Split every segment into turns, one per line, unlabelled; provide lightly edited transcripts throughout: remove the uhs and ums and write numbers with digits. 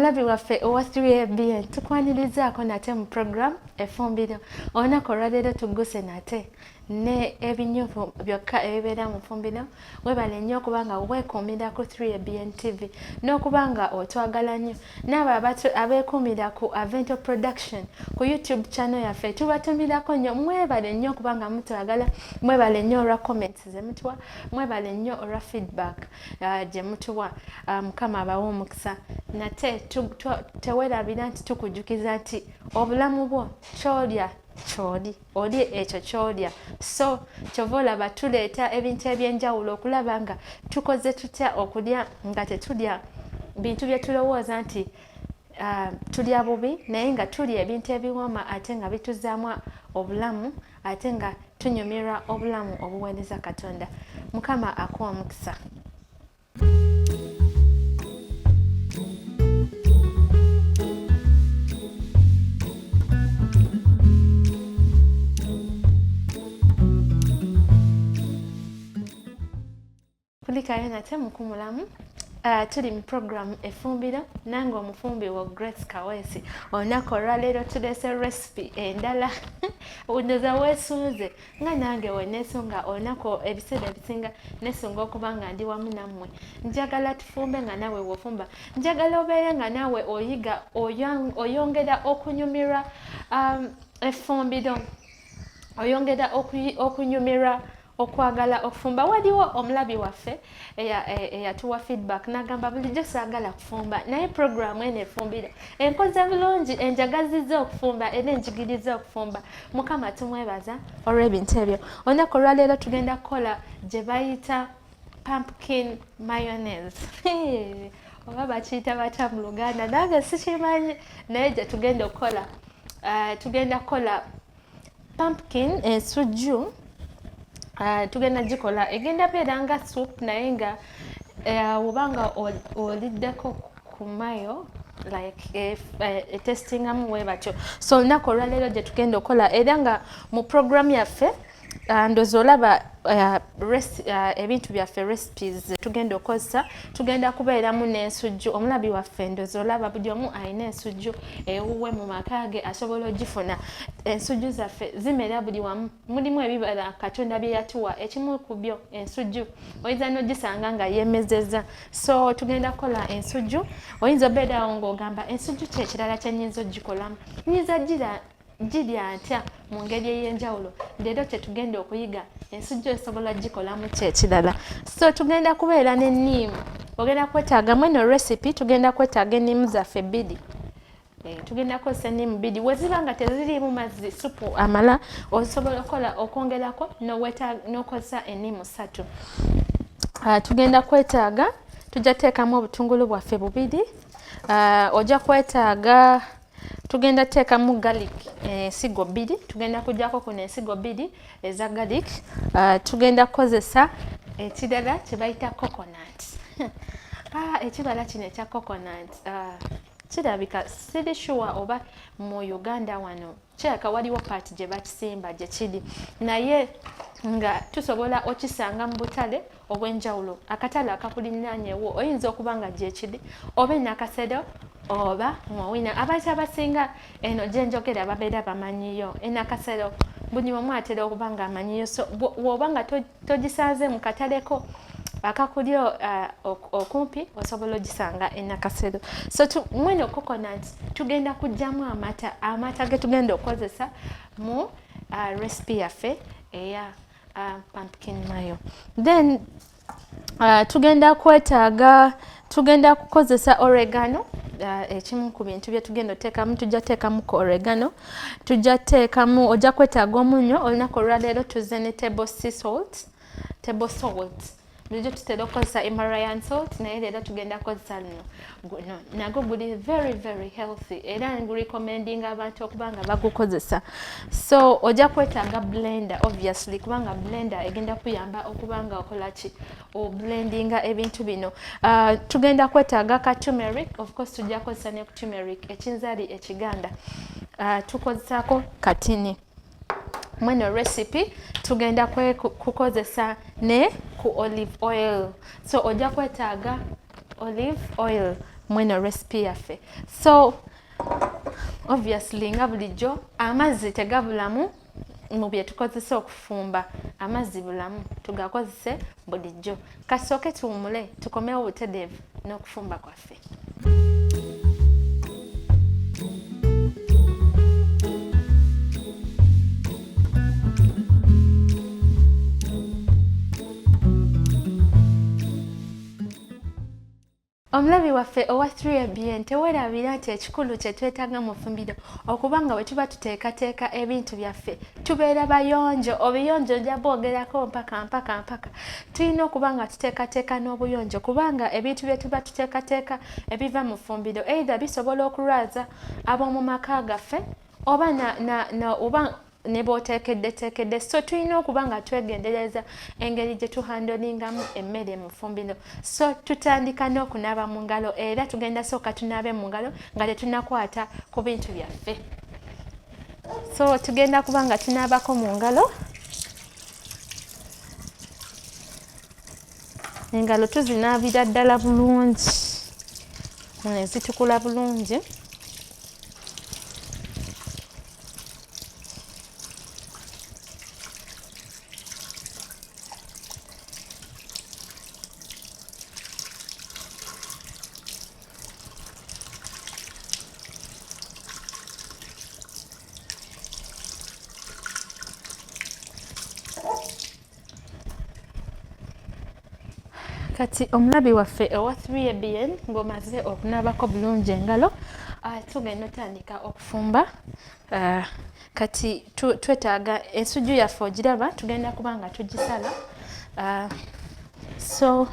omulabi waffe owa 3ABN tukwanirizaako nate mu program effumbiro. Olunaku olwaleero tugguse nate ne ebinyuvu byokka ebibeera mu ffumbiro. Webale nnyo okuba nga weekuumira ku 3ABN TV n'okuba nga otwagala nnyo. N'abo abeekuumira ku Avento Production ku YouTube channel yaffe tubatumirako nnyo. Mwebale nnyo okuba nga mutwagala, mwebale nnyo olwa comments ze mutuwa, mwebale nnyo olwa feedback gye mutuwa. Mukama abawe omukisa. Nate tewerabira nti tukujjukiza nti obulamu bwo kyolya kyoli oli ekyo kyolya. So kyova olaba tuleeta ebintu ebyenjawulo okulaba nga tukoze tutya okulya nga tetulya bintu bye tulowooza nti tulya bubi, naye nga tulya ebintu ebiwooma ate nga bituzaamu obulamu, ate nga tunyumirwa obulamu obuweereza Katonda. Mukama akuwa omukisa. Kulikayo nate mukumulamu. Tuli mu program effumbiro nange omufumbi wa Grace Kaweesi. Olunaku olwaleero tuleese recipe endala. Ndoza weesunze nga nange weneesunga olunaku ebiseera ebisinga neesunga okuba nga ndi wamu nammwe. Njagala tufumbe nga nawe wofumba. Njagala obeere nga nawe oyiga oyongera okunyumirwa effumbiro, oyongera okunyumirwa okwagala okufumba. Waliwo omulabi waffe eyatuwa feedback n'agamba bulijjo saagala kufumba naye program eno effumbiro enkoze bulungi, enjagazizza okufumba era enjigiriza okufumba. Mukama tumwebaza olw'ebintu ebyo. Olunaku olwaleero tugenda kukola gye bayita pumpkin mayonnaise. Oba bakiyita batya mu Luganda nange sikimanyi, naye gye tugenda okukola tugenda kukola pumpkin ensujju. Tugenda gikola egenda beera nga soup naye nga obanga oliddeko ku mayo like testingamu we batyo. So olunaku olwaleero gye tugenda okukola era nga mu program yaffe ndoza olaba ebintu byaffe recipes tugenda okukozesa. Tugenda kubeeramu n'ensujju. Omulabi waffe ndoza olaba buli omu alina ensujju ewuwe mu maka ge asobola ogifuna. Ensujju zaffe zimera buli wamu. Mulimu ebibala Katonda bye yatuwa, ekimu ku byo ensujju oyinza n'ogisanga nga yeemezezza. So tugenda kukola ensujju. Oyinza obeerawo ng'ogamba ensujju kyekirala kye nnyinza ogikolamu, nnyinza girya ntya mu ngeri ey'enjawulo. Leero kyetugenda okuyiga ensujju esobola gikolamu kyekirala. So tugenda kubeera n'enniimu. Ogenda kwetaagamu eno recipe, tugenda kwetaaga enniimu zaffe 2. Tugenda kukozesa enniimu 2. Weziba nga teziriimu mazzi supu amala osobola okwongerako n'okozesa enniimu 3. Tugenda kwetaaga, tujja teekamu obutungulu bwaffe 2. Ojja kwetaaga tugenda teekamu garlic ensigo 2. Tugenda kujjako kuno ensigo 2 eza garlic. Tugenda kukozesa ekirala kye bayita coconut. Ekibala kino ekya coconut kirabika siri sure oba mu Uganda wano kirabika waliwo part gye bakisimba gye kiri, naye nga tusobola okisanga mu butale obw'enjawulo. Akatale akakuliraanyewo oyinza okuba nga gye kiri oba Nakasero oba Mwawina. Abantu abasinga eno gye njogera babeera bamanyiyo. Nakasero buli omu atera okuba nga amanyiyo. So bw'oba nga togisanze mu kataleko akakuli okumpi osobola ogisanga Nakasero. So mweno coconut tugenda kuggyamu amata ge tugenda okukozesa mu recipe yaffe eya pumpkin mayo. Then tugenda kukozesa oregano. Ekimu ku bintu bye tugenda oteekamu, tujja teekamu ku oregano, tujja teekamu, ojja kwetaaga omunnyo. Olunaku olwaleero tuzze ne table salt. Bulijjo tutera okukozesa Himalayan salt naye leero tugenda kukozesa guno. Nagwo guli very very healthy era ngurecommendinga abantu okuba nga bagukozesa. So ojja kwetaaga blender obviously kubanga blender egenda kuyamba okuba nga okola ki oblendinga ebintu bino. Tugenda kwetaaga ka turmeric, of course tujja kukozesa ne turmeric ekinzaali ekiganda. Tukozesaako katini. Mweno recipe tugenda kukozesa ne ku olive oil. So ojja kwetaaga olive oil mweno recipe yaffe. So obviously nga bulijjo amazzi tegabulamu mu bye tukozesa okufumba. Amazzi bulamu tugakozese bulijjo. Kasooke tuwumule tukomewo obutereevu n'okufumba kwaffe. Omulabi waffe owa 3ABN teweerabira nti ekikulu kye twetaaga mu ffumbiro okubanga bwe tuba tuteekateeka ebintu byaffe tubeera bayonjo. Obuyonjo nja bwogerako mpaka tulina okuba nga tuteekateeka n'obuyonjo kubanga ebintu bye tuba tuteekateeka ebiva mu ffumbiro either bisobola okulwaza ab'omu maka gaffe oba oba ne bw'oteekedde. So tulina okuba nga twegendereza engeri gye tuhandolingamu emmere mu ffumbiro. So tutandika n'okunaaba mu ngalo era tugenda sooka tunaabe mu ngalo nga tetunnakwata ku bintu byaffe. So tugenda kuba nga tunaabako mu ngalo. Engalo tuzinaabira ddala bulungi ne zitukula bulungi. Kati omulabi waffe owa 3ABN ng'omaze okunaabako bulungi engalo tugenda otandika okufumba. Kati twetaaga ensujju yaffe ogiraba tugenda kuba nga tugisala. So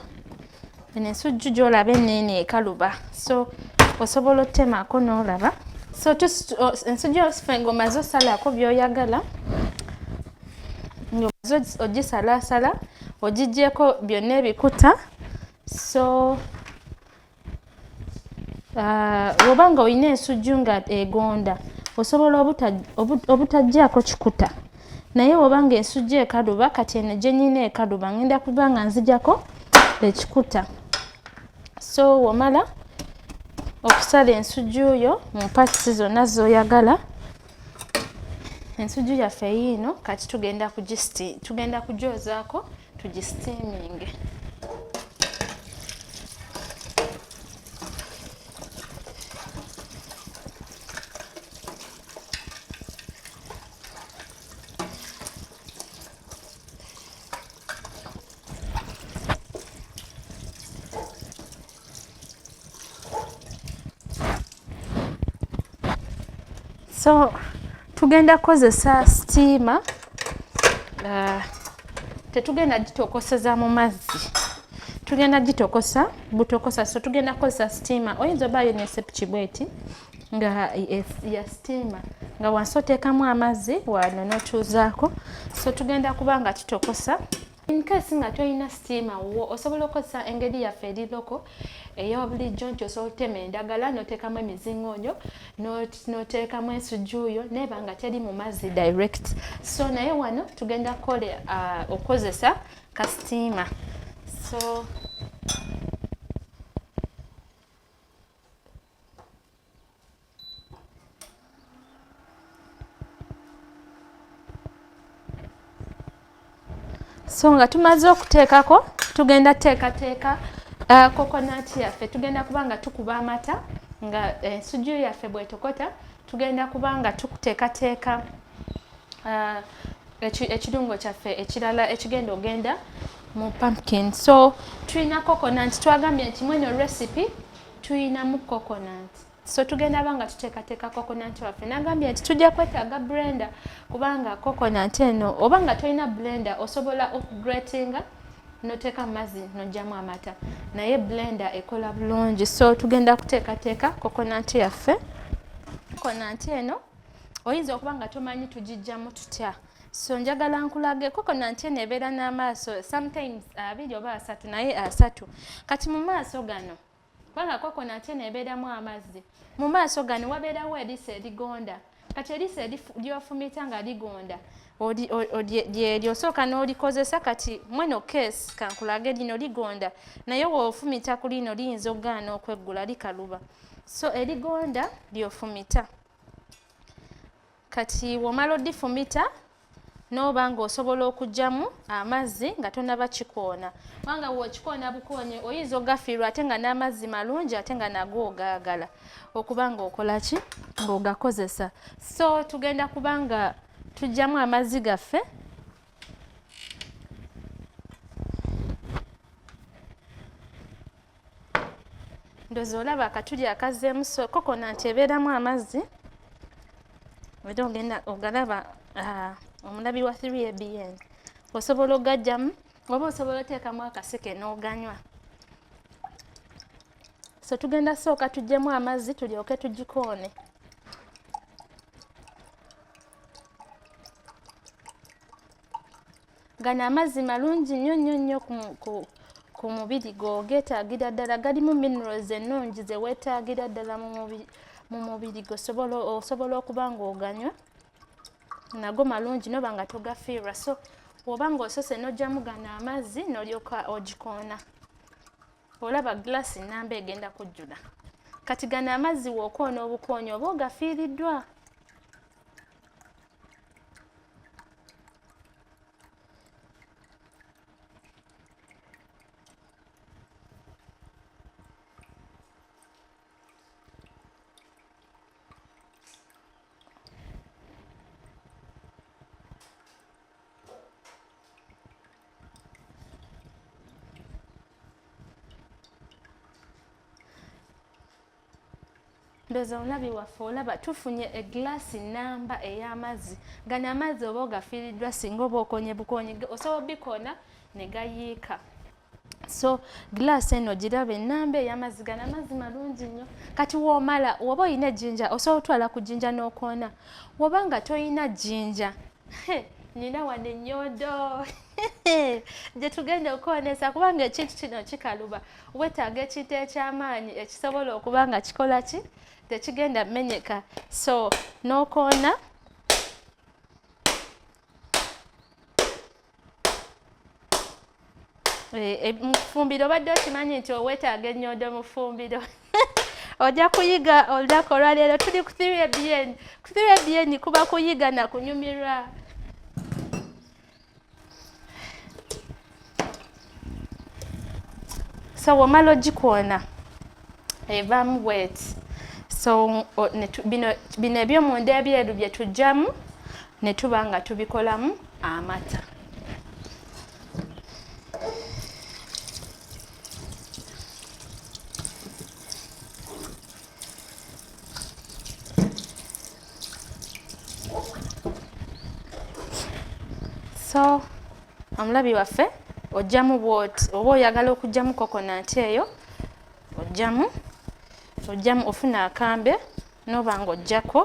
eno ensujju gy'olaba enneene ekaluba, so osobola ottemako n'olaba. So ensujju yaffe ng'omaze osalako by'oyagala, ng'omaze ogisalaasala ogiggyeko byonna ebikuta. So obanga olina ensujju nga egonda osobola obutagyako kikuta, naye obanga ensujju ekaluba, kati eno gye nnyina ekaluba ngenda kuba nga nzijako ekikuta. So wamala okusala ensujju yo mu paatisi zonna z'oyagala, ensujju yaffe yiino kati tugenda kugyozaako tugisitiiminge. So tugenda kukozesa steamer. Tetugenda gitokoseza mu mazzi, tugenda gitokosa butokosa. So tugenda kukozesa steamer. Oyinza obaayo ne sepikibweti nga ya steamer nga wansi oteekamu amazzi wano n'otuuzaako. So tugenda kuba nga tutokosa. In case nga tolina steamer wo osobola okukozesa engeri yaffe eri loko ey'obulijjo nti osobola otema endagala n'oteekamu emizingoonyo n'oteekamu ensujju yo neba nga teri mu mazzi direct. So naye wano tugenda okukozesa ka steamer. So so nga tumaze okuteekako tugenda teekateeka coconut yaffe. Tugenda kuba nga tukuba amata nga ensujju yaffe bw'etokota, tugenda kuba nga tukuteekateeka ekirungo kyaffe ekirala ekigenda ogenda mu pumpkin. So tulina coconut, twagambye nti mweno recipe tulinamu coconut. So tugenda banga tuteekateeka coconut waffe. Nagambye nti tujja kwetaaga blender kubanga coconut eno obanga tolina blender osobola okugratinga n'oteeka mu mazzi n'oggyamu amata, naye blender ekola bulungi. So tugenda kuteekateeka coconut yaffe. Coconut eno oyinza okuba nga tomanyi tugiggyamu tutya. So njagala nkulage coconut eno ebeera n'amaaso sometimes 2 oba 3, naye 3. Kati mu maaso gano kubanga coconut eno ebeeramu amazzi, mu maaso gano wabeerawo eriisa erigonda. kati eriisa lyofumita nga ligonda lyosooka n'olikozesa kati mweno case kankulage lino ligonda naye woofumita ku lino liyinza okugaana okweggula likaluba so erigonda lyofumita kati womala odifumita n'oba ng'osobola okuggyamu amazzi nga tonaba kikoona kubanga wookikoona bukoonye oyinza ogafiirwa ate nga n'amazzi malungi ate nga nago ogaagala okuba ng'okola ki ng'ogakozesa so tugenda kuba nga tuggyamu amazzi gaffe ndoza olaba akatuli akazzeemu so kokonanti ebeeramu amazzi era ogenda ogalaba omulabi wa 3ABN osobola ogaggyamu oba osobola oteekamu akaseke n'oganywa so tugenda sooka tuggyemu amazzi tulyoke tugikoone gano amazzi malungi nnyo nnyo nnyo ku mubiri gwo geetaagira ddala galimu minerals ennungi ze weetaagira ddala mu mubiri gwo osobola okuba ng'oganywa nago malungi noba nga togafiirwa so oba ng'osose n'oggyamu gano amazzi n'olyoka ogikoona olaba gilasi nnamba egenda kujjula kati gano amazzi w'okoona obukoonyi oba ogafiiriddwa ndoza omulabi waffe olaba tufunye egilasi nnamba ey'amazzi gano amazzi oba ogafiiriddwa singa oba okonye bukonyi osobola obikoona ne gayiika so gilasi eno giraba ennamba ey'amazzi gano amazzi malungi nnyo kati woomala woba olina ejjinja osobola otwala ku jjinja n'okoona woba nga toyina jjinja nina wano ennyondo gye tugenda okukoonesa kubanga ekintu kino kikaluba weetaaga ekintu eky'amaanyi ekisobola okuba nga kikola ki tekigenda menyeka so n'okoona mufumbiro obadde okimanyi nti oweetaaga ennyondo mu ffumbiro ojja kuyiga olunaku olwaleero tuli ku 3ABN ku 3ABN kuba kuyiga na kunyumirwa so womala ogikoona evaamu bweti so bino ebyomunda ebyeru bye tuggyamu ne tuba nga tubikolamu amata so omulabi waffe oggyamu bwoti oba oyagala okuggyamu kokonanti eyo oggyamu ofuna akambe n'oba ng'oggyako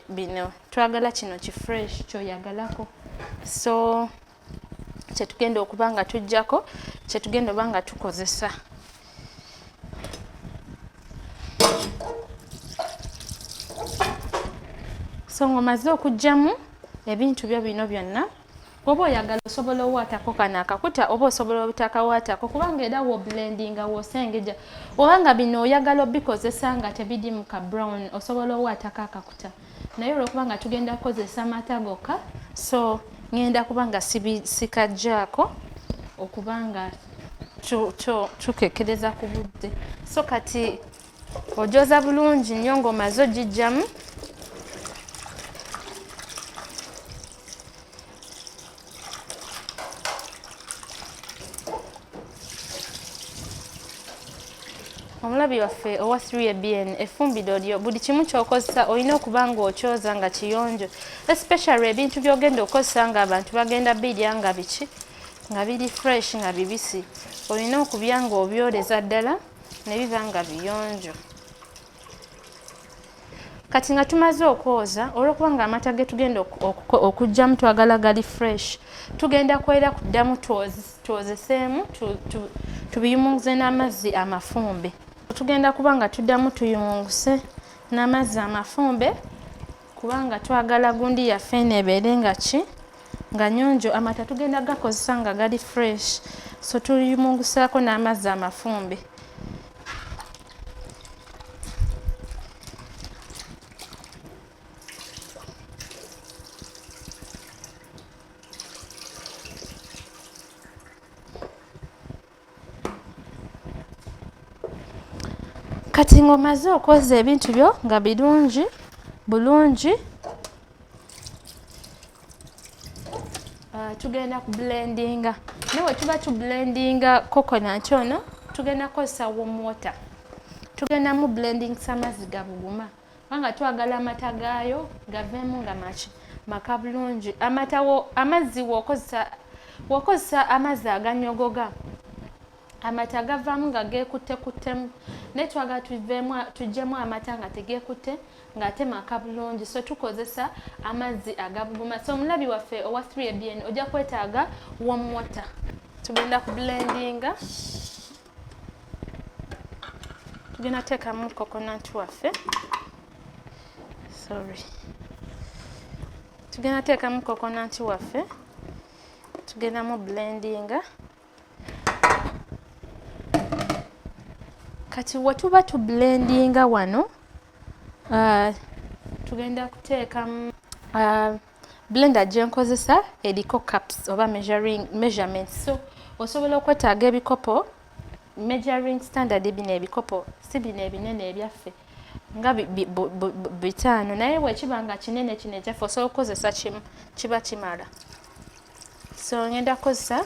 bino twagala kino kifresh kyoyagalako so kyetugenda okuba nga tuggyako kyetugenda oba nga tukozesa so ng'omaze okuggyamu ebintu byo bino byonna oba oyagala osobola owaatako kano akakuta oba osobola obutakawaatako kubanga era woblendinga wosengejja obanga bino oyagala obikozesa nga tebiri mu ka brown osobola owaatako akakuta naye olwokuba nga tugenda kukozesa amata gokka so ngenda kuba nga sikaggyako okuba nga tukekereza ku budde so kati ojoza bulungi nnyo ng'omaze ogiggyamu omulabi waffe owa 3ABN effumbiro lyo buli kimu ky'okozesa olina okuba ng'okyoza nga kiyonjo especially ebintu by'ogenda okozesa nga abantu bagenda birya nga biki nga biri fresh nga bibisi olina okubya ng'obyoleza ddala ne biba nga biyonjo kati nga tumaze okwoza olw'okuba nga amata ge tugenda okuggyamu twagala gali fresh tugenda kwera kuddamu twozeseemu tubiyumunguse n'amazzi amafumbe tugenda kuba nga tuddamu tuyumunguse n'amazzi amafumbe kubanga twagala gundi yaffe eneebeere nga nnyonjo. Amata tugenda gakozesa nga gali fresh, so tuyimungusaako n'amazzi amafumbe. Kati ng'omaze okwoza ebintu byo nga bulungi, tugenda ku blendinga. Nawe tuba tu blendinga coconut ono, tugenda kukozesa warm water. Tugenda mu blendingisa amazzi ga buguma kubanga twagala amata gaayo gaveemu nga maka bulungi. Amazzi w'okozesa amazzi aganyogoga, amata gavaamu nga geekuttekuttemu, naye twagala tuggyemu amata nga tegeekutte ng'ate maka bulungi, so tukozesa amazzi agabuguma. So omulabi waffe owa 3ABN ojja kwetaaga warm water. Tugenda ku blendinga, tugenda teekamu coconut waffe, tugenda teekamu coconut waffe, tugenda mu blendinga. Kati wetuba tu blendinga wano, tugenda kuteekamu blender gye nkozesa eriko cups oba measurements. So osobola okwetaaga ebikopo measuring standard. Bino ebikopo si bino ebinene ebyaffe nga 5, naye bwekiba nga kinene kino ekyaffe osobola okukozesa kimu, kiba kimala. So ngenda kukozesa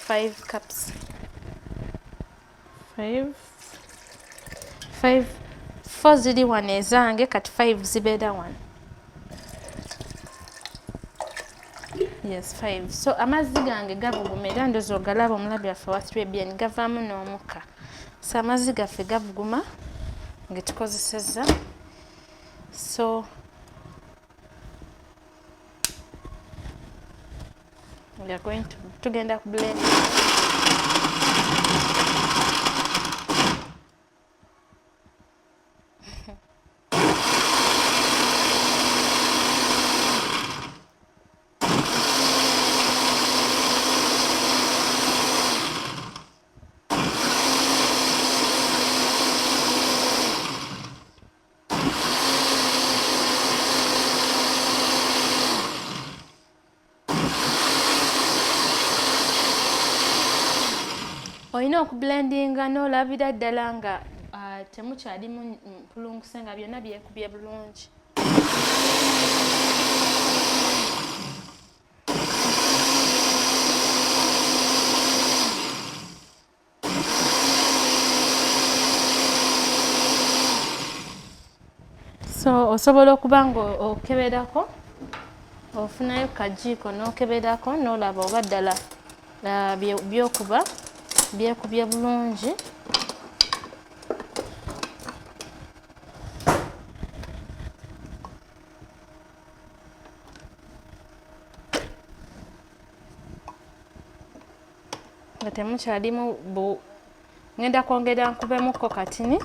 5 cups. 4 ziri wano ezange, kati 5 zibeera wano. Yes, 5. So amazzi gange gabuguma era ndoza ogalaba omulabi waffe wa 3ABN gavaamu n'omukka. So amazzi gaffe gabuguma ge tukozesezza. So we are going to tugenda ku blend. Olina okublendinga n'olabira ddala nga temukyalimu mpulunguse nga byonna byekubye bulungi. So osobola okuba nga okeberako, ofunayo kajiiko n'okeberako n'olaba oba ddala byokuba byekubye bulungi. Nga temukyalimu ngenda kwongera nkubemuko katini.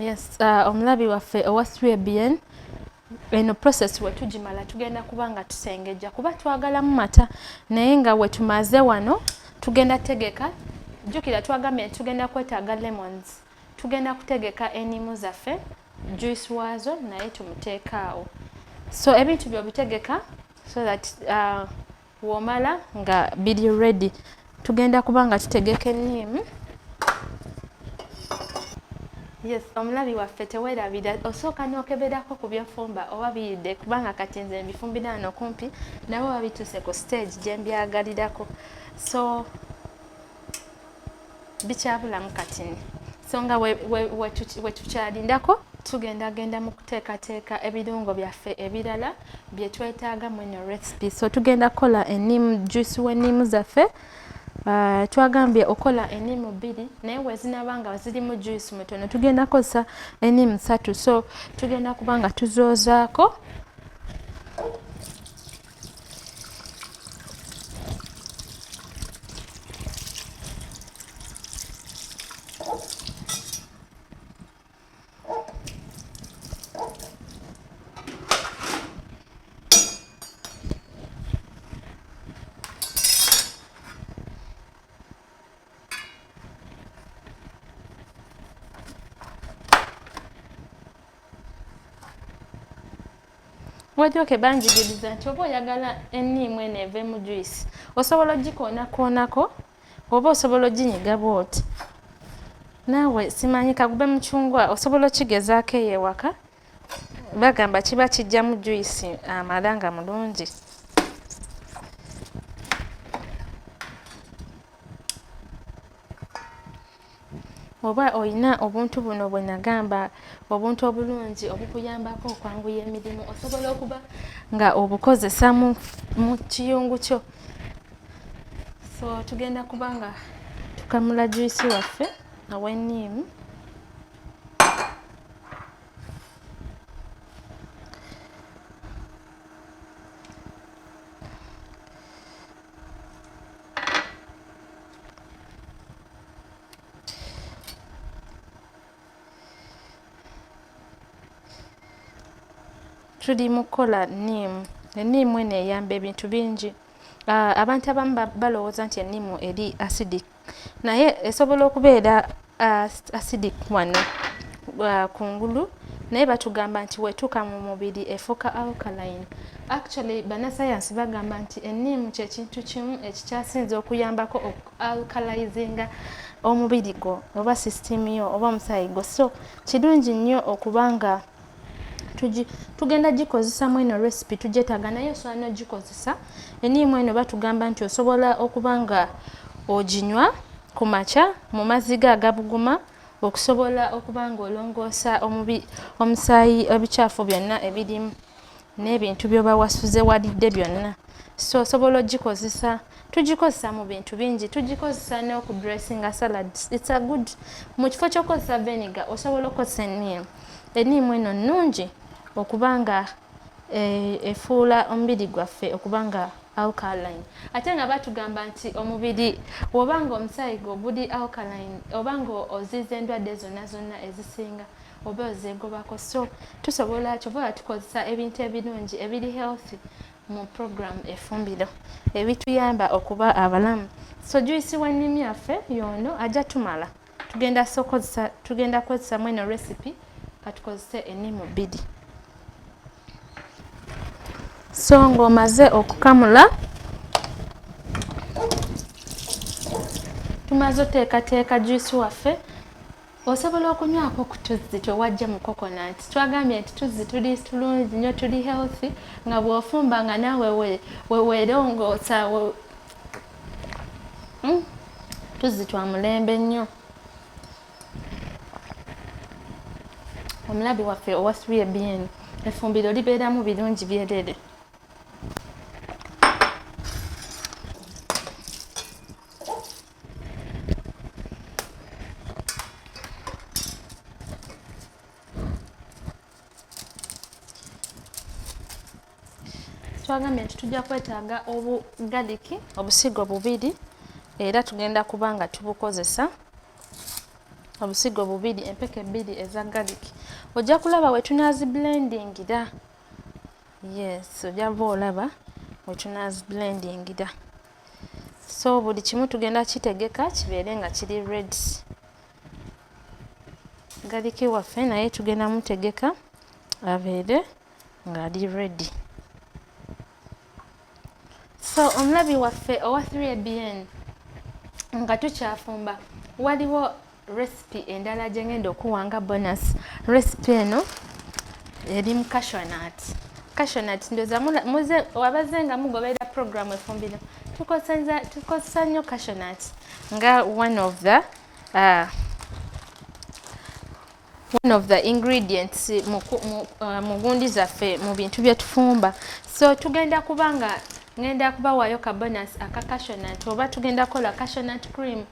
Yes, omulabi waffe owa 3ABN eno process wetugimala tugenda kuba nga tusengejja kuba twagalamu mata, naye nga wetumaze wano tugenda tegeka. Jjukira twagambye tugenda kwetaaga lemons, tugenda kutegeka enimu zaffe juice waazo naye tumuteekaawo. So ebintu byobitegeka so that womala nga biri ready. Tugenda kuba nga tutegeka enimu. Yes, omulabi waffe teweerabira osooka n'okeberako ku byafumba oba biyidde kubanga kati nze mbifumbira wano kumpi nabo babituuse ku stage gye mbyagalirako, so bikyabulamu katini. So nga we tukyalindako tugenda mu kuteekateeka ebirungo byaffe ebirala bye twetaaga mu eno recipe. So tugenda kukola ennimu, juice w'ennimu zaffe. Twagambye okola ennimu 2 naye wezinaba nga zirimu juice mutono tugenda kukozesa ennimu 3. So tugenda kuba nga tuzoozaako. Wajjoke banjigiriza nti oba oyagala ennimu eno eveemu juice osobola ogikoonako oba osobola oginyiga bw'oti. Naawe simanyi kagube mucungwa osobola okigezaako ey'ewaka, bagamba kiba kijjamu juice amala nga mulungi. Oba olina obuntu buno bwe nagamba, obuntu obulungi obukuyambako okwanguya emirimu, osobola okuba nga obukozesa mu kiyungu kyo. So tugenda kuba nga tukamula juice waffe ow'ennimu. Tuli mu kukola nnimu. Ennimu eno eyamba ebintu bingi. Abantu abamu balowooza nti ennimu eri acidic, naye esobola okubeera acidic wano kungulu, naye batugamba nti wetuuka mu mubiri efuuka alkaline. Actually bannasayansi bagamba nti ennimu kye kintu kimu ekikyasinze okuyambako alkalizinga omubiri gwo oba system yo oba omusaayi gwo. So kirungi nnyo okubanga tugenda gikozesa mu eno recipe tugyetaaga, naye osobola n'ogikozesa. Ennimu eno batugamba nti osobola okuba nga oginywa ku makya mu mazzi ge agabuguma, okusobola okuba nga olongoosa omusaayi, ebicaafu byonna ebirimu n'ebintu by'oba wasuze walidde byonna. So osobola ogikozesa, tugikozesa mu bintu bingi, tugikozesa n'okudressinga salads. It's a good, mu kifo ky'okozesa vinegar osobola okukozesa ennimu. Ennimu eno nnungi okubanga efuula omubiri gwaffe okubanga alkaline. Ate nga batugamba nti omubiri obanga omusaayi gwo guli alkaline, obanga oziiza endwadde zonna ezisinga oba ozeegobako. So tusobola tukozesa ebintu ebirungi ebiri healthy mu program efumbiro ebituyamba okuba abalamu. So juice w'ennimu yaffe yono ajja tumala. Tugenda kukozesa mu eno recipe katukozese ennimu 2. So ng'omaze okukamula, tumaze oteekateeka juice waffe, osobola okunywako ku tuzzi tewajja mu coconut. Twagambye nti tuzzi tuli tulungi nnyo, tuli healthy, nga bw'ofumba nga naawe weerongoosa. Tuzzi twa mulembe nnyo. Omulabi waffe owa 3ABN efumbiro libeeramu birungi byerere. Twagambye nti tujja kwetaaga obugaliki obusigo 2 era tugenda kuba nga tubukozesa. Obusigo 2, empeke 2 eza galiki. Ojja kulaba we tunaaziblendingira. Yes, ojja olaba we tunaaziblendingira. So buli kimu tugenda kitegeka kibeere nga kiri ready. Galiki waffe naye tugenda mutegeka abeere nga ali ready. So omulabi waffe owa 3ABN nga tukyafumba, waliwo recipe endala gye ngenda okuwanga bonus. Recipe eno eri mu cashew nut. Cashew nut ndoza muze wabaze nga mugoberera program efumbiro. Tukozesa nnyo cashew nut nga one of the one of the ingredients mu gundi zaffe mu bintu bye tufumba. So tugenda kubanga ngenda kubawaayo ka bonus aka cashewnut oba tugenda kola cashewnut cream.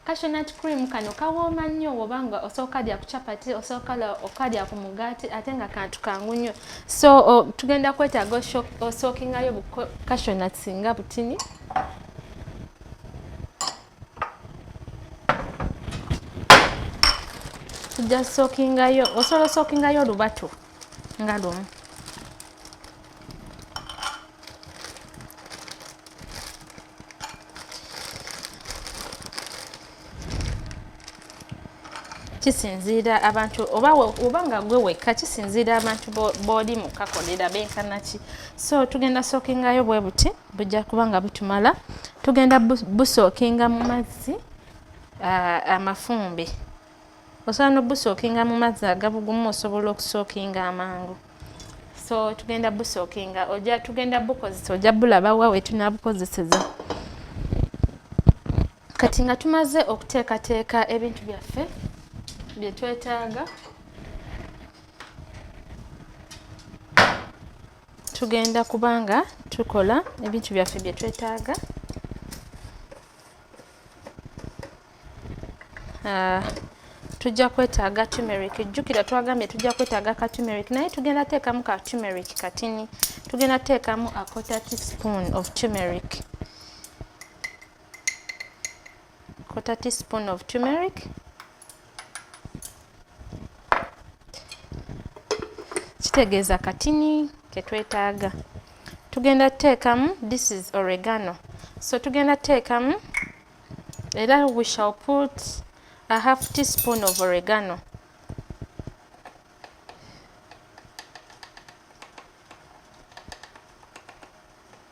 Cashewnut cream kano kawooma nnyo obanga osooka lya ku chapati, osooka okalya ku mugaati ate nga kantu kangu nnyo. So tugenda kwetaaga osookingayo cashewnut nga butini. Tujja sookingayo, osobola osookingayo olubatu nga lumu. Kisinziira abantu oba nga gwe wekka, kisinziira abantu b'oli mu kakolera benkana ki. So tugenda sookingayo bwe buti, bujja kuba nga butumala. Tugenda busookinga mu mazzi amafumbe. Osobola n'obusookinga mu mazzi agabugumu, osobola okusookinga amangu. So tugenda busookinga, tugenda bukozesa, ojja bulaba wa we tunaabukozeseza. Kati nga tumaze okuteekateeka ebintu byaffe bye twetaaga, tugenda kubanga tukola ebintu byaffe bye twetaaga. Tujja kwetaaga turmeric. Jjukira twagambye tujja kwetaaga ka turmeric, naye tugenda teekamu ka turmeric katini. Tugenda teekamu a quarter teaspoon of turmeric. Quarter teaspoon of turmeric. Kitegeeza katini ke twetaaga. Tugenda teekamu, this is oregano. So tugenda teekamu, era we shall put a half teaspoon of oregano.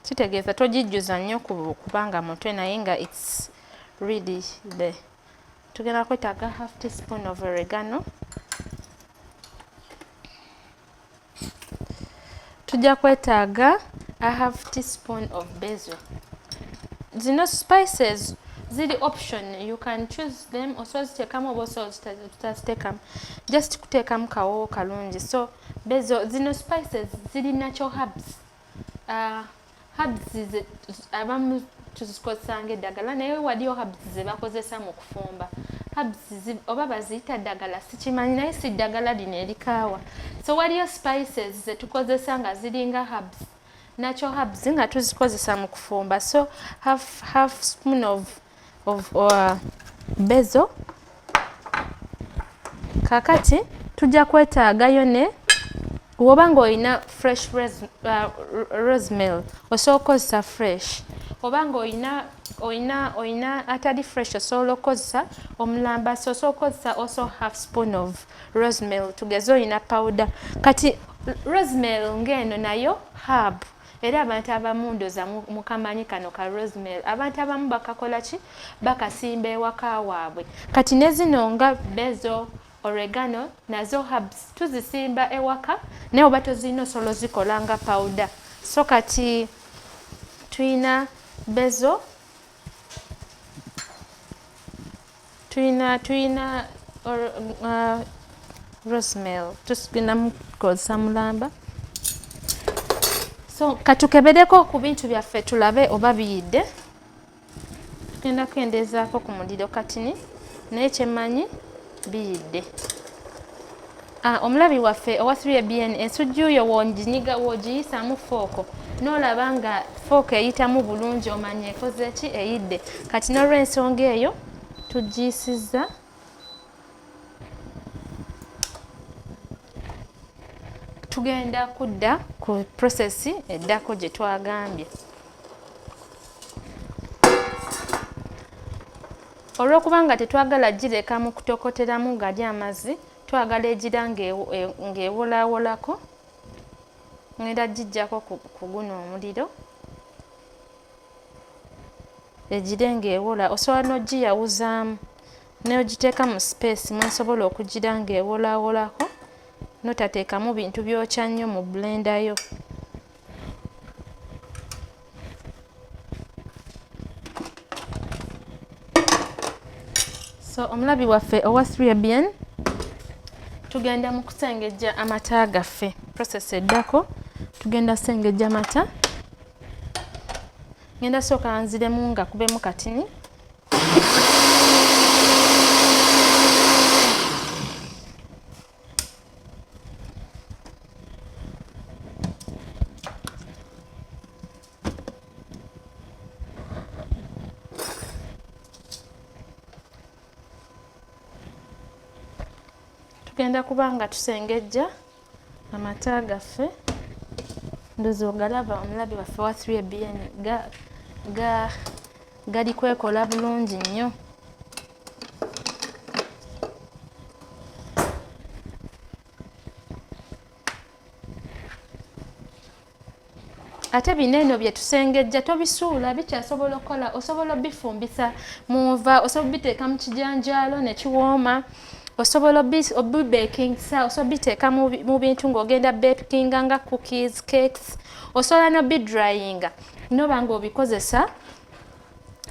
Kitegeeza togijjuza nnyo kubanga mutwe naye nga it's really there. Tugenda kwetaaga half teaspoon of oregano. Tujja kwetaaga a half teaspoon of basil. Zino spices ziri option, you can choose them. Osobola ziteekamu oba osobola zitaziteekamu, just kuteekamu kawoowo kalungi. So basil, zino spices ziri natural herbs. Herbs abamu tuzikozesa ng'eddagala, naye waliyo herbs ze bakozesa mu kufumba. Herbs oba baziyita ddagala sikimanyi, naye si ddagala lino erikaawa. So waliyo spices ze tukozesa nga ziringa herbs, natural herbs nga tuzikozesa mu kufumba. So half spoon of basil. Kakati tujja kwetaagayo ne woba ng'olina fresh rosemary osobola okukozesa fresh, oba ng'olina atali fresh osobola okukozesa omulambasi. Osobola okukozesa also half spoon of rosemary, tugeze olina powder. Kati rosemary ng'eno nayo herb, era abantu abamu ndooza mukamanyi kano ka rosemary. Abantu abamu bakakola ki? Bakasimba ewaka waabwe. Kati ne zino nga basil, oregano nazo herbs tuzisimba ewaka, naye oba tozirina osobola ozikola nga powder. So kati tuyina basil, tuyina rosemary, tugenda mukozesa mulamba. So katukebereko ku bintu byaffe tulabe oba biyidde. Tugenda kwendezaako ku muliro katini, naye kyemmanyi biyidde. Omulabi waffe owa 3ABN, ensujju yo wonginyiga wogiyisaamu fooko n'olaba nga fooko eyitamu bulungi omanya ekoze ki? Eyidde. Kati n'olw'ensonga eyo tugiyisizza. Tugenda kudda ku process eddako gye twagambye. Olw'okubanga tetwagala gireka mu kutokoteramu gali amazzi, twagala egira ng'ewolaawolako. Ngenda giggyako ku guno omuliro, egire ng'ewola. Osobola n'ogiyawuzaamu n'ogiteeka mu space mwesobola okugira ng'ewolaawolako, n'otateekamu bintu byokya nnyo mu blender yo. So omulabi waffe owa 3ABN, tugenda mu kusengejja amata gaffe. Process eddako tugenda sengejja mata. Ngenda sooka nziremu nga kubemu katini. Tugenda kubanga tusengejja amata gaffe. Ndozo galaba omulabi waffe wa 3BN gali kwekola bulungi nnyo. Ate bineeno bye tusengejja tobisuula bikyasobola okukola. Osobola obifumbisa mu nva, osobola obiteeka mu kijanjaalo ne kiwooma. Osobola obibekingisa, osobola obiteeka mu bintu ng'ogenda bakinga nga cookies, cakes. Osobola n'obidryinga n'oba ng'obikozesa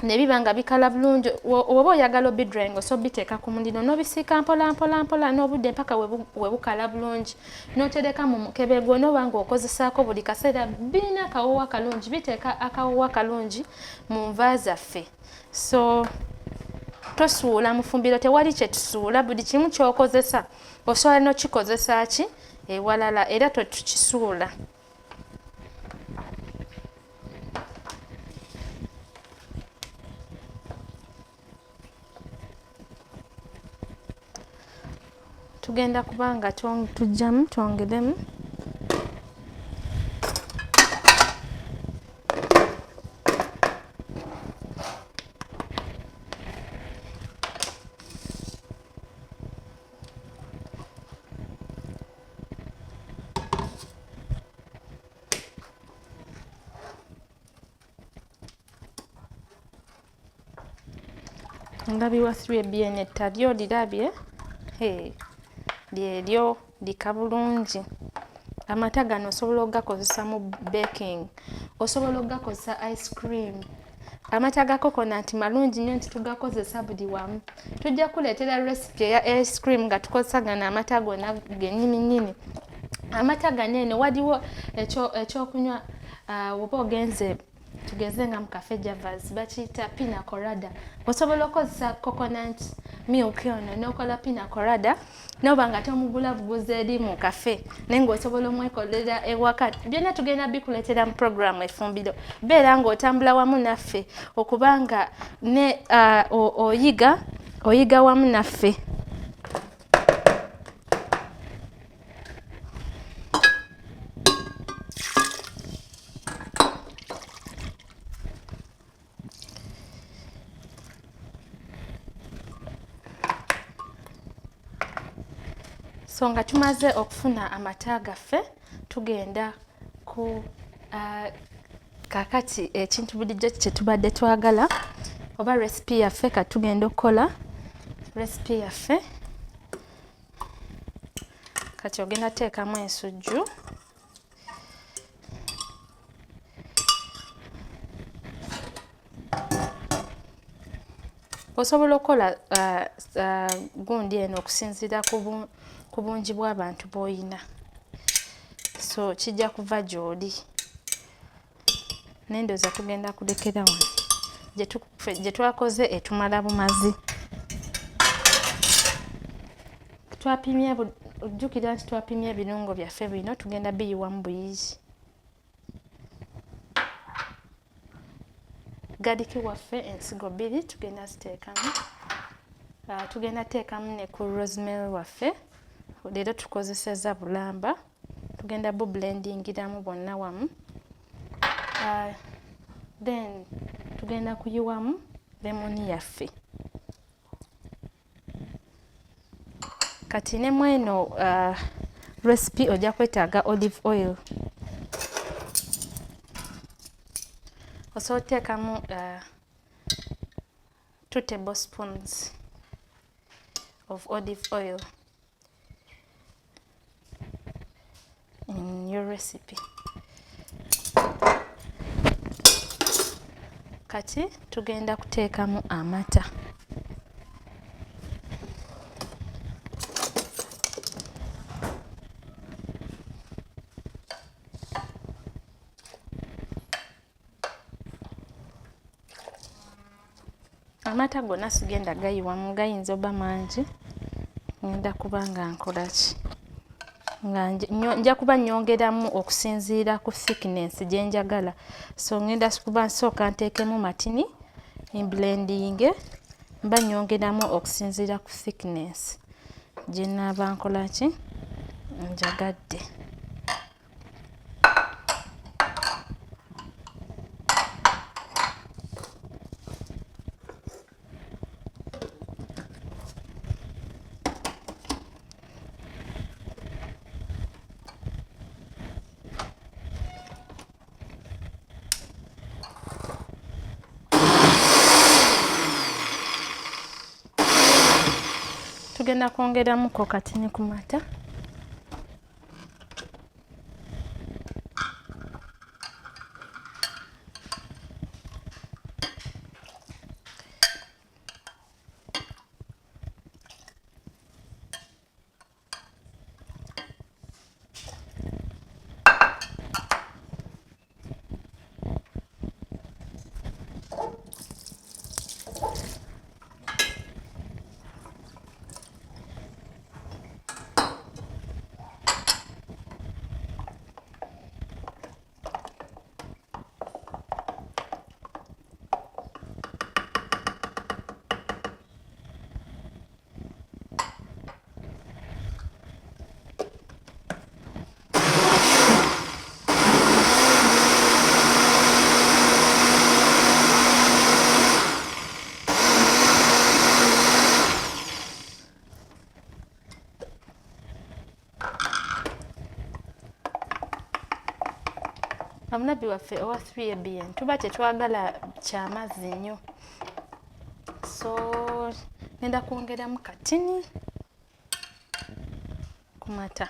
ne biba nga bikala bulungi. Oba oyagala obidryinga osobola obiteeka ku muliro n'obisiika mpola mpola mpola n'obudde mpaka we bukala bulungi. N'otereka mu mukebe gwo n'oba ng'okozesaako buli kaseera birina akawoowo akalungi, biteeka akawoowo akalungi mu nva zaffe. So tosuula mu ffumbiro, tewali kye tusuula, buli kimu ky'okozesa osobola n'okikozesa ki ewalala era tukisuula. Tugenda kubanga tujjamu twongeremu ndabi wa 3BN ettalyo lirabye. Lyeryo lika bulungi. Amata gano osobola okugakozesa mu baking, osobola okugakozesa ice cream. Amata ga coconut malungi nnyo nti tugakozesa buli wamu. Tujja kuleetera recipe ya ice cream nga tukozesa gano amata gonna gennyini. Amata gano eno waliwo ekyokunywa oba ogenze tugeze nga mu cafe Javas bakiyita pina colada. Osobola okukozesa coconut milk ono n'okola pina colada n'oba nga tomugula buguzi eri mu cafe naye ng'osobola omwekolera ewaka. Byonna tugenda bikuleetera mu programu Effumbiro. Beera ng'otambula wamu naffe okubanga ne oyiga wamu naffe. So nga tumaze okufuna amata gaffe tugenda ku kakati ekintu bulijjo kye tubadde twagala oba recipe yaffe katugenda okukola recipe yaffe. Kati ogenda teekamu ensujju, osobola okukola gundi eno okusinziira ku bungi bw'abantu b'oyina. So kijja kuva gy'oli. N'endooza tugenda kulekera wano. Gye twakoze etumala bumazi. Ojjukira nti twapimye ebirungo byaffe bino tugenda biyiwa mu buyiyi. Gadiki waffe ensigo 2 tugenda ziteekamu. Tugenda teekamu ne ku rosemary waffe. Leero tukozesezza bulamba. Tugenda blendingiramu bwonna wamu. Then tugenda kuyiwamu lemoni yaffe. Kati ne mweno recipe ojja kwetaaga olive oil. Osobola oteekamu 2 tablespoons of olive oil in your recipe. Kati tugenda kuteekamu amata. amata gonna sigenda gayiwamu, gayinza oba mangi. Ngenda kuba nga nkola ki nga nja kuba nyongeramu okusinziira ku thickness gye njagala. So ngenda kuba nsooka nteekemu matini blending, mba nyongeramu okusinziira ku thickness gye naaba nkola ki njagadde. Tugenda kwongeramuko katini ku mata. Omunabi waffe owa 3ABN tuba tetwagala kyamazzi nnyo, so ngenda kwongeramu katini ku mata.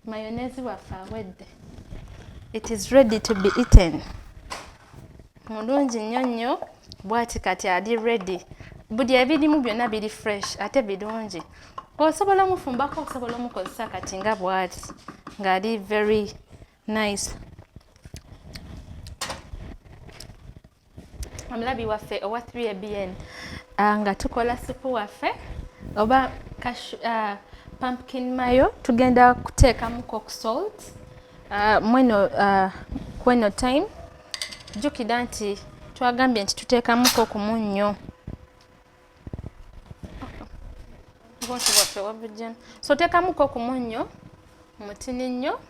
Mayonnaise waffe awedde. It is ready to be eaten. Mulungi nnyo nnyo bw'ati kati ali ready. Buli ebirimu byonna biri fresh ate birungi. Osobola mufumbako, osobola mukozesa kati nga bw'ati ng'ali very nice. Omulabi waffe owa 3ABN nga tukola supu waffe oba pumpkin mayo, tugenda kuteekamu coke salt. Mweno time jjukira nti twagambye nti tuteekamuko ku munnyo. So teekamuko ku munnyo mutini nnyo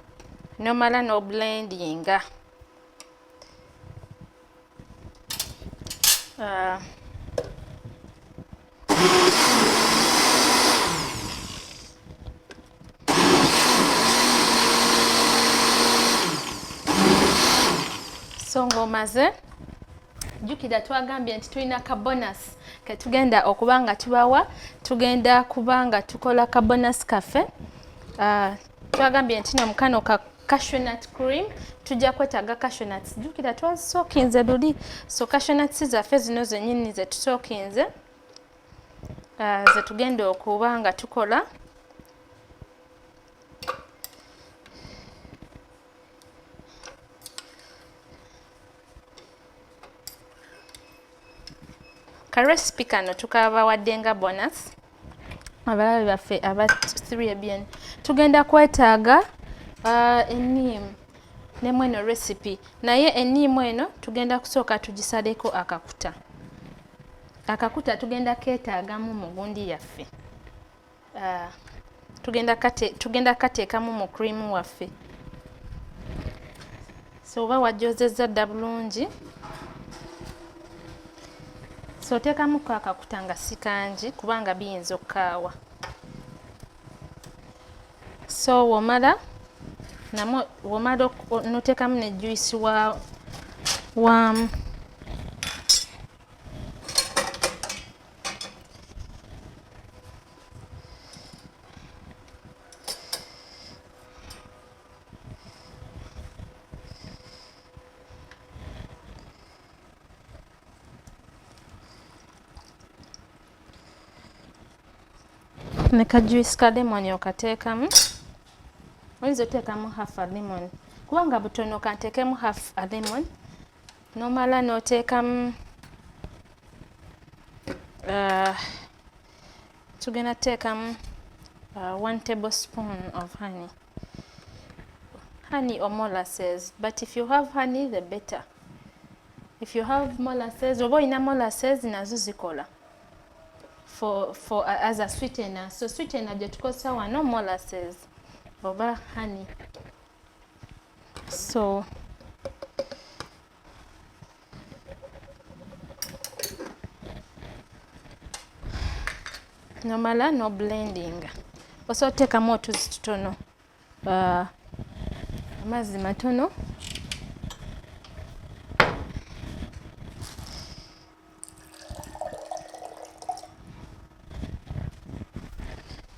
n'omala n'oblendinga. So ng'omaze jjukira twagambye nti tulina ka bonus ke tugenda okuba nga tubawa. Tugenda kuba nga tukola ka bonus kaffe. Twagambye nti no mukano ka cashew nut cream tujja kwetaaga cashew nuts. Jjukira twazisookinze luli, so cashew nuts zaffe zino zennyini ze tusookinze ze tugenda okuba nga tukola. Ka recipe kano tukabawadde nga bonus abalabe baffe aba 3ABN. Tugenda kwetaaga enniimu ne mweno recipe, naye enniimu eno tugenda kusooka tugisaleko akakuta. Akakuta tugenda keetaagamu mu gundi yaffe. Tugenda kateekamu mu cream waffe. So oba wajjozezza dda bulungi. So teekamuko akakuta nga si kangi kubanga biyinza okukaawa. So womala noteekamu ne juice ne ka juice ka lemon okateekamu. Oyinza oteekamu half a lemon. Kubanga butono kanteekemu half a lemon. Nomala n'oteekamu tugenda teekamu 1 tablespoon of honey. Honey or molasses, but if you have honey, the better. If you have molasses, oba olina molasses nazo zikola for as a sweetener. So sweetener gye tukozesa wano molasses oba honey. So nomala no blending. Osobola oteekamu otuzi tutono, amazzi matono.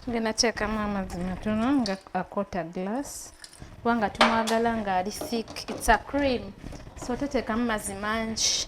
Tugenda teekamu amazzi matono nga a quarter glass. Kubanga tumwagala nga ali thick. It's a cream. So toteekamu mazzi mangi.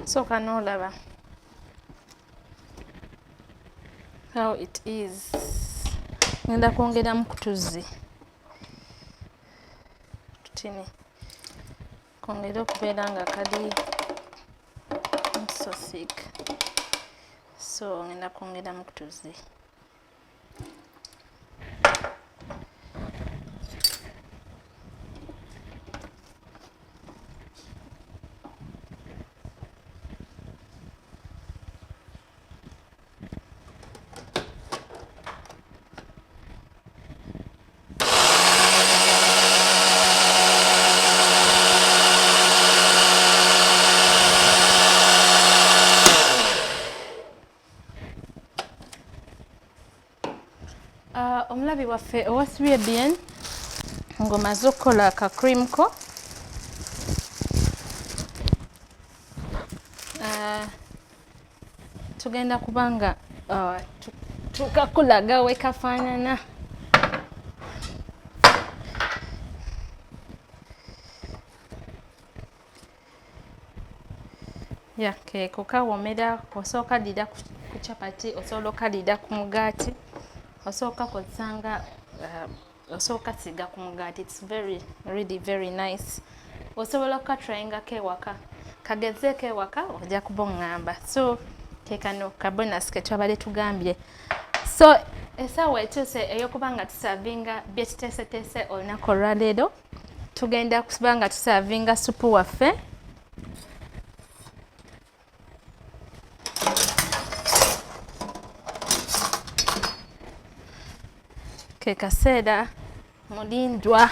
So kanolaba how it is. Ngenda kwongeramu kutuzi tutini kongera okubeera nga kali so thick. So ngenda kwongeramu kutuzi. Omulabi waffe owasibye bien ng'omaze okukola aka cream ko. Tugenda kubanga tukakulaga we kafaanana. Ke kukawomera osooka ddira ku chapati, osobola okkalira ku mugaati, osooka kozesanga osooka siga ku mugaati. It's really very nice. Osobola okukatryingako ewaka, kagezeeko ewaka ojja kuba oŋŋamba. So teekano kabonasi ke twabadde tugambye. So essaawa etuuse ey'okuba nga tusavinga bye tuteeseteese olunaku olwaleero. Tugenda kuba nga tusavinga supu waffe. Ke kaseera mulindwa.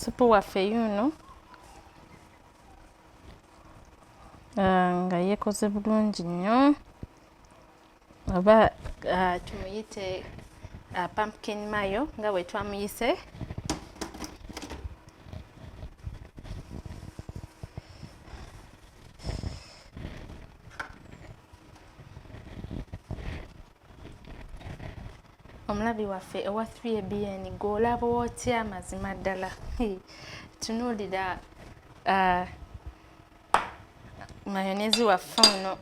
Supu waffe yuno nga yeekoze bulungi nnyo, oba tumuyite pumpkin mayo nga bwe twamuyise. Omulabi waffe owasibye bien gw'olaba otya mazima ddala. Tunuulira mayonezi waffe ono.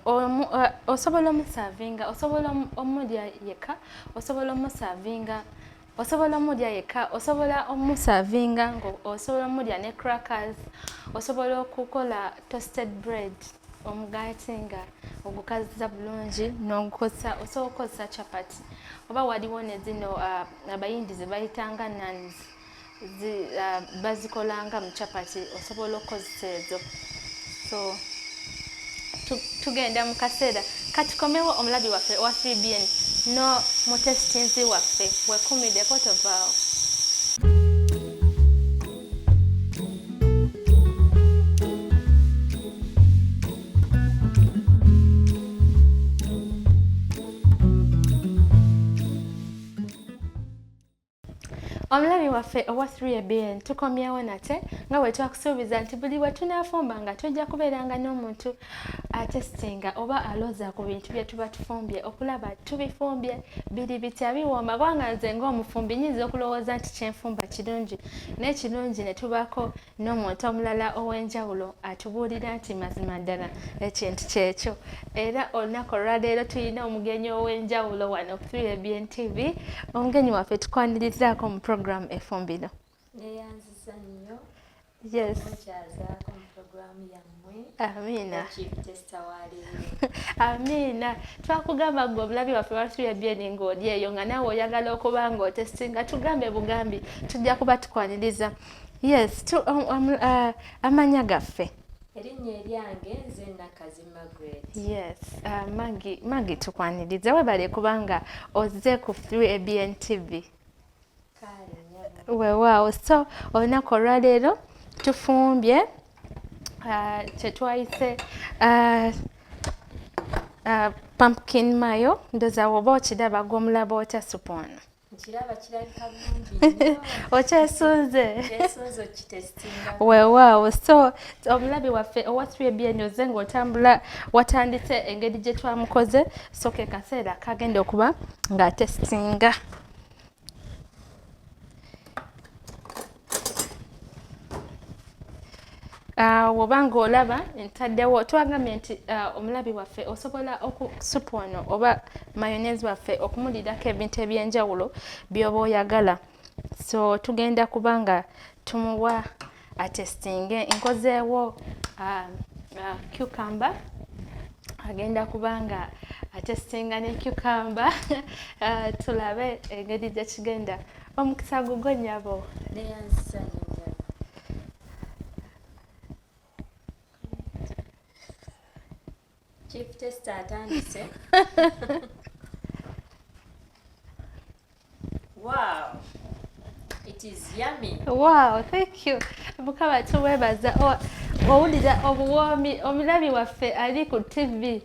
Osobola omusavinga, osobola omulya yekka, osobola omulya yekka, osobola omusavinga osobola omulya ne crackers, osobola okukola toasted bread, omugaati nga ogukaziza bulungi n'ogukozesa, osobola okukozesa chapati. Oba waliwo ne zino abayindi ze bayitanga naans, bazikolanga mu chapati, osobola okukozesa ezo. So tugenda mu kaseera katukomewo. Omulabi waffe owasibye bien no mutestinzi waffe wekuumiddeko tovaawo. Omulabi waffe owa 3ABN tukomyewo nate nga bwe twakusuubiza nti buli bwe tunaafumba nga tujja kubeeranga n'omuntu atesitinga oba alooza ku bintu bye tuba tufumbye okulaba tubifumbye biri bitya biwooma kubanga nze ng'omufumbi nyinza okulowooza nti kyenfumba kirungi n'ekirungi ne tubaako n'omuntu omulala ow'enjawulo atubuulira nti mazima ddala ekintu kyekyo. Era olunaku olwaleero tulina omugenyi ow'enjawulo wano ku 3ABN TV. Omugenyi waffe tukwanirizaako mu program Effumbiro.
Neyanziza nnyo.
Yes.
Mukyazaako mu program yammwe.
Amina.
Chief Tester waleero.
Amina. Twakugamba gwe omulabi waffe wa 3ABN ng'oli eyo nga naawe oyagala okuba ng'otestinga tugambe bugambi tujja kuba tukwaniriza. Yes, amanya gaffe.
Erinnya eryange nze Nakazi Margaret.
Yes, Maggie tukwaniriza webale kubanga ozze ku 3ABN TV. Weewaawo, so olunaku olwaleero tufumbye kye twayise pumpkin mayo. Ndooza woba okiraba gw'omulaba otya supu ono?
Nkiraba kirabika bulungi nnyo.
Okyesunze?
Kyesunze okitestinga.
Weewaawo, so omulabi waffe owa 3ABN ozze ng'otambula watandise engeri gye twamukoze so ke kaseera kagenda okuba ng'atestinga. Wobanga olaba ntaddewo twagambye nti omulabi waffe osobola supu ono oba mayonnaise waffe okumulirako ebintu eby'enjawulo by'oba oyagala. So tugenda kubanga tumuwa atestinge. Nkozeewo cucumber, agenda kubanga atestinga ne cucumber. Tulabe engeri gye kigenda. Omukisa gugwo nnyabo.
Neyanziza nnyo. Chief Tester atandise. Wow, it is yummy.
Wow, thank you. Mukama tuweebaza. Owulira obuwoomi omulabi waffe ali ku TV.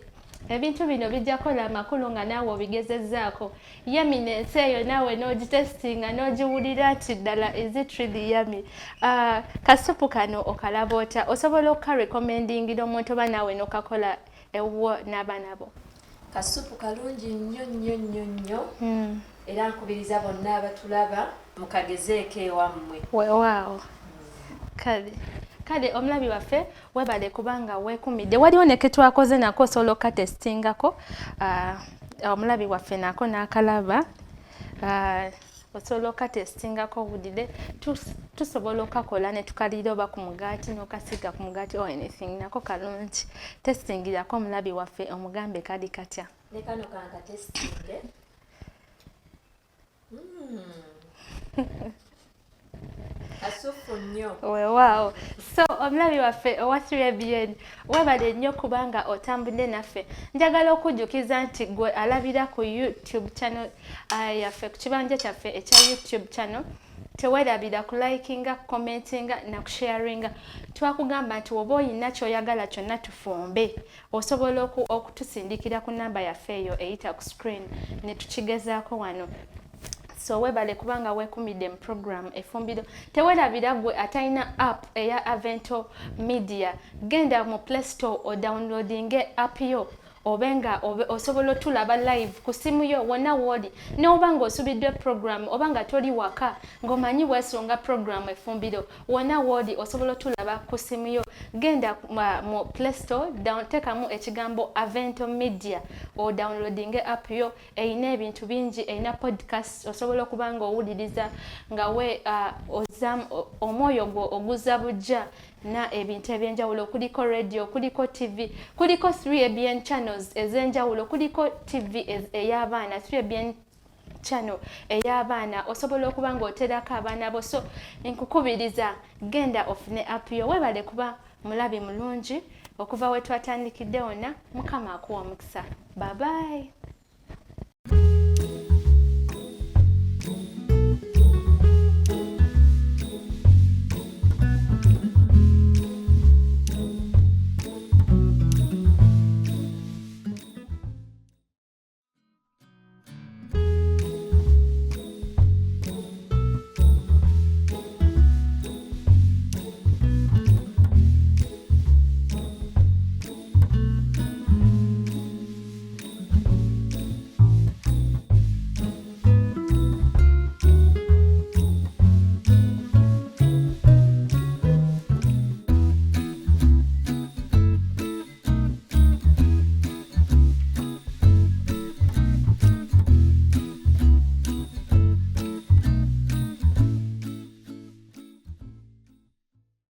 Ebintu bino bijja kola amakulu nga naawe obigezezzaako. Yaminensi eyo naawe n'ogitestinga n'ogiwulira nti ddala is it really yummy. Kasupu kano okalaba ota? Osobola okukarekomendingira omuntu oba naawe n'okakola ewuwo n'abaana bo?
Kasupu kalungi nnyo nnyo nnyo nnyo. Era nkubiriza bonna abatulaba mukagezeeko ewammwe.
Weewaawo. Kale omulabi waffe webale kubanga weekumidde. Waliwo ne ke twakoze nako osobola okukatestingako. Omulabi waffe nako n'akalaba. Osobola okukatestingako obudde. Tusobola okakola ne tukaliira oba ku mugaati n'okasiiga ku mugaati or anything. Nako kalungi. Testingirako omulabi waffe omugambe kali katya.
Ne kano kankatestinge. Kasufu nnyo.
Weewaawo. So omulabi waffe owa 3ABN webale nnyo kubanga otambudde naffe. Njagala okujjukiza nti gwe alabira ku YouTube channel yaffe ku kibanja kyaffe ekya YouTube channel teweerabira ku likinga, commentinga na kusharinga. Twakugamba nti woba oyina ky'oyagala kyonna tufumbe osobola okutusindikira ku namba yaffe eyo eyita ku screen ne tukigezaako wano. So webale kubanga weekumidde mu program Effumbiro. Teweerabira gwe atalina app eya Avento Media. Genda mu Play Store o downloadinge app yo obenga osobola tulaba live ku simu yo wonna woli. N'oba ng'osubiddwa program oba nga toli waka ng'omanyi weesonga program Effumbiro wonna woli osobola tulaba ku simu yo. Genda mu Play Store teekamu ekigambo Avento Media o downloadinge app yo. Eyina ebintu bingi, eyina podcast osobola okuba ng'owuliriza nga we omwoyo gwo oguza bujja na ebintu ebyenjawulo. Kuliko radio, kuliko TV, kuliko 3ABN channels ez'enjawulo, kuliko TV ey'abaana 3ABN channel ey'abaana osobola okuba ng'oterako abaana bo. So nkukubiriza genda ofune app yo. Webale kuba mulabi mulungi okuva we twatandikidde wonna. Mukama akuwa omukisa. Bye bye.